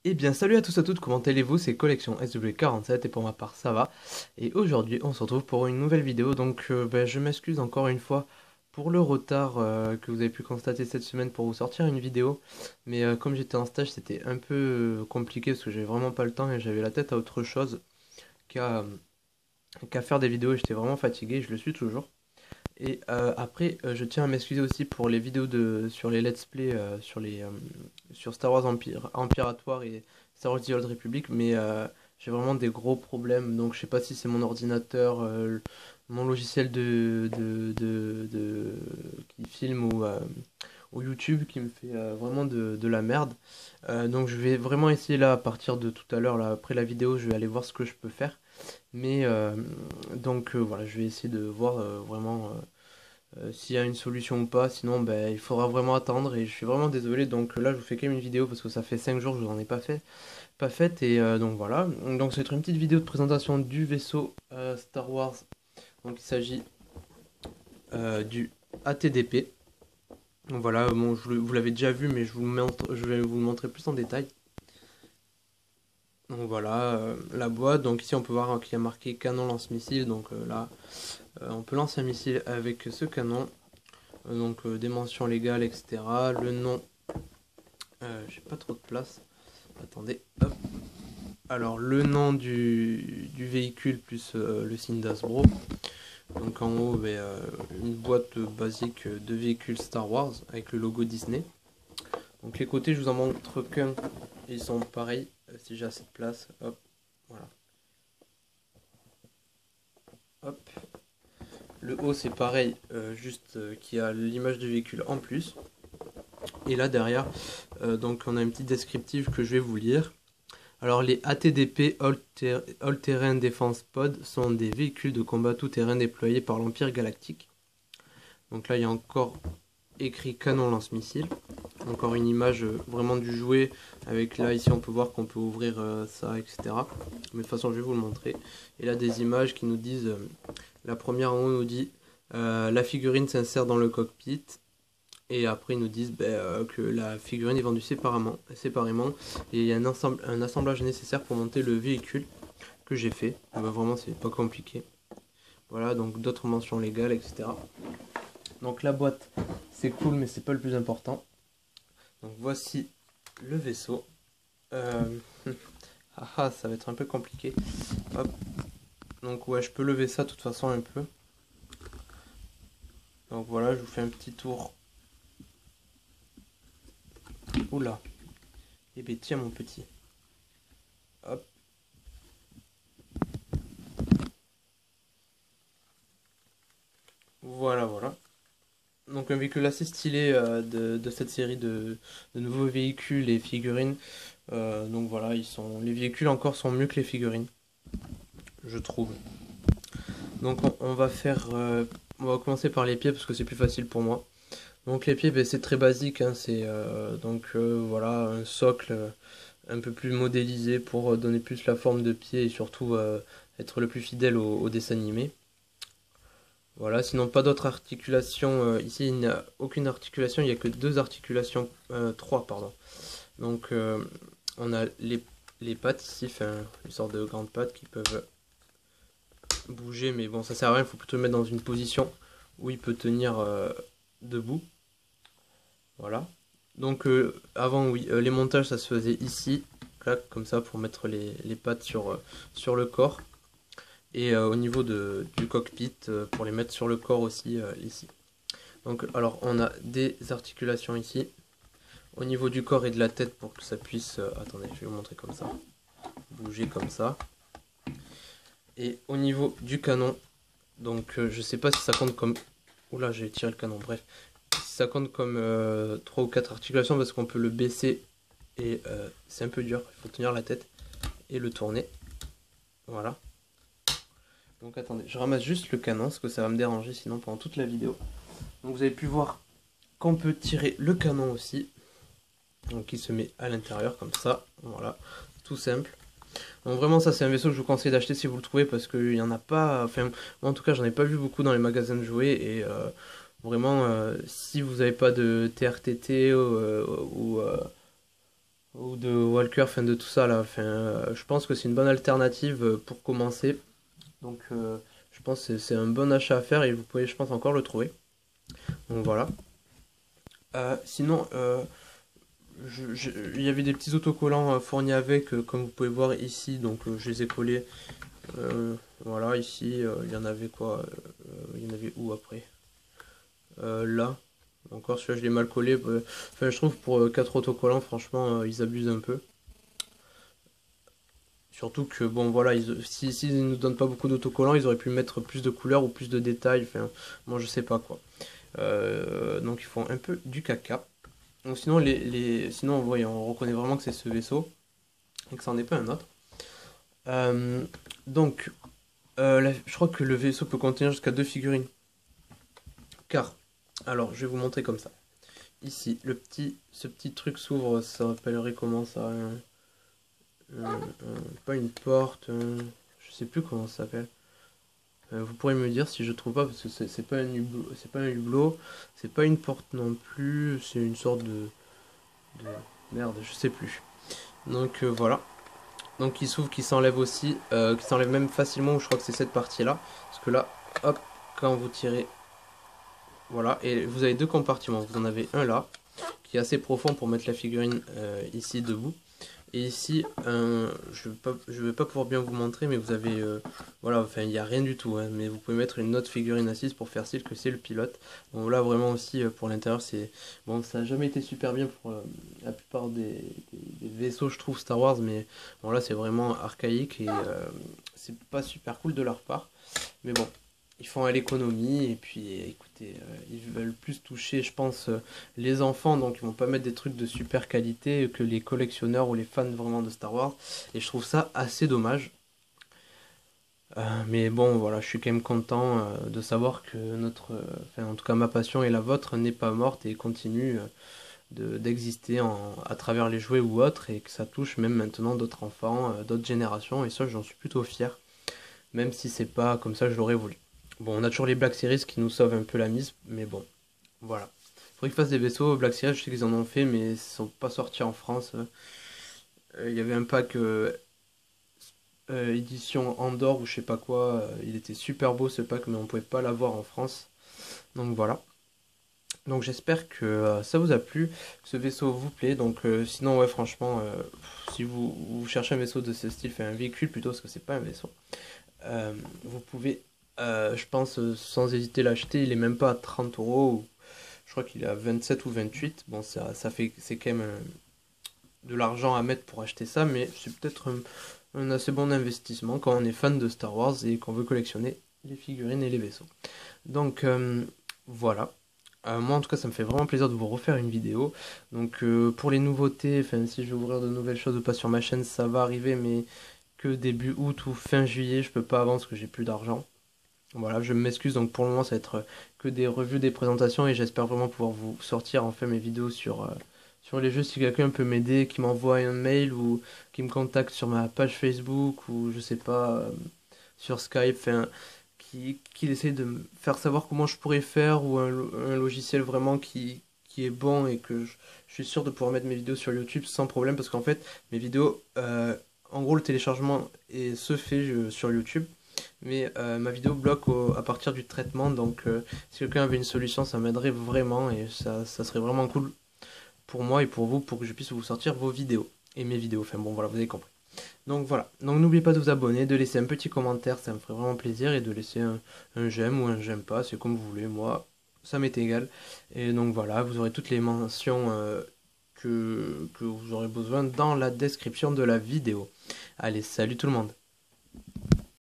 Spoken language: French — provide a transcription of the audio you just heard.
Eh bien, salut à tous et à toutes, comment allez-vous? C'est Collection SW47 et pour ma part ça va. Et aujourd'hui, on se retrouve pour une nouvelle vidéo. Donc, je m'excuse encore une fois pour le retard que vous avez pu constater cette semaine pour vous sortir une vidéo. Mais comme j'étais en stage, c'était un peu compliqué parce que j'avais vraiment pas le temps et j'avais la tête à autre chose qu'à qu'à faire des vidéos et j'étais vraiment fatigué, je le suis toujours. Et après, je tiens à m'excuser aussi pour les vidéos sur les let's play sur Star Wars Empiratoire et Star Wars The Old Republic, mais j'ai vraiment des gros problèmes. Donc je sais pas si c'est mon ordinateur, mon logiciel qui filme ou YouTube qui me fait vraiment de la merde. Donc je vais vraiment essayer là à partir de tout à l'heure, là après la vidéo, je vais aller voir ce que je peux faire. Mais voilà, je vais essayer de voir vraiment s'il y a une solution ou pas. Sinon, ben, il faudra vraiment attendre et je suis vraiment désolé. Donc là, je vous fais quand même une vidéo parce que ça fait 5 jours que je vous en ai pas faite. Et donc voilà. Donc ça va être une petite vidéo de présentation du vaisseau Star Wars. Donc il s'agit du ATDP. Donc voilà, bon, vous l'avez déjà vu, mais je vais vous le montrer plus en détail. Donc voilà, la boîte. Donc ici, on peut voir qu'il y a marqué canon lance-missile. Donc là, on peut lancer un missile avec ce canon. Donc des mentions légales, etc. Le nom, j'ai pas trop de place. Attendez, hop. Alors le nom du véhicule plus le signe d'Asbro. Donc en haut, une boîte basique de véhicules Star Wars avec le logo Disney. Donc les côtés, je vous en montre qu'un. Ils sont pareils, si j'ai assez de place. Hop, voilà. Hop. Le haut, c'est pareil, juste qu'il y a l'image du véhicule en plus. Et là derrière, donc on a une petite descriptive que je vais vous lire. Alors les ATDP All Terrain Defense Pod sont des véhicules de combat tout-terrain déployés par l'Empire Galactique. Donc là il y a encore écrit canon lance-missile. Encore une image vraiment du jouet avec là ici on peut voir qu'on peut ouvrir ça, etc. Mais de toute façon je vais vous le montrer. Et là des images qui nous disent, la première en haut nous dit la figurine s'insère dans le cockpit. Et après, ils nous disent que la figurine est vendue séparément et il y a un assemblage nécessaire pour monter le véhicule que j'ai fait. Vraiment, c'est pas compliqué. Voilà, donc d'autres mentions légales, etc. Donc la boîte, c'est cool, mais c'est pas le plus important. Donc voici le vaisseau. Euh... ça va être un peu compliqué. Hop. Donc ouais, je peux lever ça de toute façon un peu. Donc voilà, je vous fais un petit tour. Oula. Eh ben tiens mon petit. Hop. Voilà, voilà. Donc un véhicule assez stylé de cette série de nouveaux véhicules et figurines. Donc voilà, les véhicules encore sont mieux que les figurines, je trouve. Donc on va commencer par les pieds parce que c'est plus facile pour moi. Donc les pieds, ben, c'est très basique, hein, voilà un socle un peu plus modélisé pour donner plus la forme de pied et surtout être le plus fidèle au dessin animé. Voilà, sinon pas d'autres articulations. Ici, il n'y a aucune articulation, il n'y a que deux articulations, trois, pardon. Donc, on a les pattes ici, enfin, une sorte de grandes pattes qui peuvent bouger, mais bon, ça sert à rien, il faut plutôt le mettre dans une position où il peut tenir debout. Voilà. Donc, avant, oui, les montages, ça se faisait ici, là, comme ça, pour mettre les pattes sur le corps. Et au niveau du cockpit, pour les mettre sur le corps aussi, ici. Donc, alors, on a des articulations ici, au niveau du corps et de la tête pour que ça puisse, attendez, je vais vous montrer comme ça, bouger comme ça. Et au niveau du canon, donc je sais pas si ça compte comme, oula, j'ai tiré le canon, bref, si ça compte comme 3 ou 4 articulations parce qu'on peut le baisser et c'est un peu dur, il faut tenir la tête et le tourner. Voilà. Donc attendez, je ramasse juste le canon parce que ça va me déranger sinon pendant toute la vidéo. Donc vous avez pu voir qu'on peut tirer le canon aussi. Donc il se met à l'intérieur comme ça. Voilà, tout simple. Donc vraiment ça c'est un vaisseau que je vous conseille d'acheter si vous le trouvez parce qu'il n'y en a pas. Enfin moi en tout cas j'en ai pas vu beaucoup dans les magasins de jouets et vraiment si vous n'avez pas de TRTT ou de Walker, fin de tout ça là. Enfin, je pense que c'est une bonne alternative pour commencer. Donc je pense que c'est un bon achat à faire et vous pouvez, je pense, encore le trouver. Donc voilà. Sinon, il y avait des petits autocollants fournis avec, comme vous pouvez voir ici. Donc je les ai collés. Voilà, ici, il y en avait quoi? Il y en avait où après? Là. Encore celui-là, je l'ai mal collé. Enfin, je trouve pour 4 autocollants, franchement, ils abusent un peu. Surtout que, bon, voilà, s'ils nous donnent pas beaucoup d'autocollants, ils auraient pu mettre plus de couleurs ou plus de détails. Enfin, moi, je sais pas quoi. Donc, ils font un peu du caca. Donc, sinon, sinon on reconnaît vraiment que c'est ce vaisseau et que ça n'en est pas un autre. Euh, donc, je crois que le vaisseau peut contenir jusqu'à 2 figurines. Car, alors, je vais vous montrer comme ça. Ici, ce petit truc s'ouvre, ça s'appellerait comment ça? Pas une porte, je sais plus comment ça s'appelle. Vous pourrez me dire si je trouve pas, parce que c'est pas un hublot, c'est pas une porte non plus, c'est une sorte de... Merde, je sais plus. Donc voilà. Donc il s'ouvre, qui s'enlève aussi, qui s'enlève même facilement, je crois que c'est cette partie-là. Parce que là, hop, quand vous tirez, voilà, et vous avez 2 compartiments. Vous en avez un là, qui est assez profond pour mettre la figurine ici debout. Et ici, je vais pas pouvoir bien vous montrer, mais vous avez, voilà, enfin, il n'y a rien du tout, hein, mais vous pouvez mettre une autre figurine assise pour faire style que c'est le pilote. Donc là, vraiment aussi, pour l'intérieur, c'est, bon, ça n'a jamais été super bien pour la plupart des vaisseaux, je trouve, Star Wars, mais bon, là, c'est vraiment archaïque et c'est pas super cool de leur part. Mais bon, ils font à l'économie et puis écoutez, ils veulent plus toucher, je pense, les enfants, donc ils vont pas mettre des trucs de super qualité que les collectionneurs ou les fans vraiment de Star Wars. Et je trouve ça assez dommage. Mais bon, voilà, je suis quand même content de savoir que enfin, en tout cas ma passion et la vôtre n'est pas morte et continue d'exister à travers les jouets ou autres et que ça touche même maintenant d'autres enfants, d'autres générations. Et ça, j'en suis plutôt fier, même si c'est pas comme ça que je l'aurais voulu. Bon, on a toujours les Black Series qui nous sauvent un peu la mise, mais bon, voilà. Faudrait qu'ils fassent des vaisseaux Black Series, je sais qu'ils en ont fait, mais ils sont pas sortis en France. Il y avait un pack édition Andorre ou je sais pas quoi. Il était super beau ce pack, mais on pouvait pas l'avoir en France. Donc voilà. Donc j'espère que ça vous a plu, que ce vaisseau vous plaît. Donc sinon, ouais, franchement, si vous cherchez un vaisseau de ce style, fait un véhicule plutôt, parce que c'est pas un vaisseau. Vous pouvez, je pense, sans hésiter l'acheter. Il est même pas à 30 euros. Je crois qu'il est à 27 ou 28. Bon, ça fait, c'est quand même de l'argent à mettre pour acheter ça, mais c'est peut-être un assez bon investissement quand on est fan de Star Wars et qu'on veut collectionner les figurines et les vaisseaux. Donc voilà. Moi en tout cas ça me fait vraiment plaisir de vous refaire une vidéo. Donc pour les nouveautés, enfin si je vais ouvrir de nouvelles choses ou pas sur ma chaîne, ça va arriver, mais que début août ou fin juillet, je peux pas avant parce que j'ai plus d'argent. Voilà, je m'excuse, donc pour le moment ça va être que des revues, des présentations et j'espère vraiment pouvoir vous sortir enfin mes vidéos sur les jeux. Si quelqu'un peut m'aider, qui m'envoie un mail ou qui me contacte sur ma page Facebook ou je sais pas, sur Skype, enfin, qui essaie de me faire savoir comment je pourrais faire ou un logiciel vraiment qui est bon et que je suis sûr de pouvoir mettre mes vidéos sur YouTube sans problème parce qu'en fait mes vidéos, en gros le téléchargement se fait sur YouTube. Mais ma vidéo bloque à partir du traitement, donc si quelqu'un avait une solution, ça m'aiderait vraiment et ça serait vraiment cool pour moi et pour vous, pour que je puisse vous sortir vos vidéos et mes vidéos. Enfin bon, voilà, vous avez compris. Donc voilà, donc n'oubliez pas de vous abonner, de laisser un petit commentaire, ça me ferait vraiment plaisir, et de laisser un j'aime ou un j'aime pas, c'est comme vous voulez, moi ça m'est égal. Et donc voilà, vous aurez toutes les mentions que vous aurez besoin dans la description de la vidéo. Allez, salut tout le monde!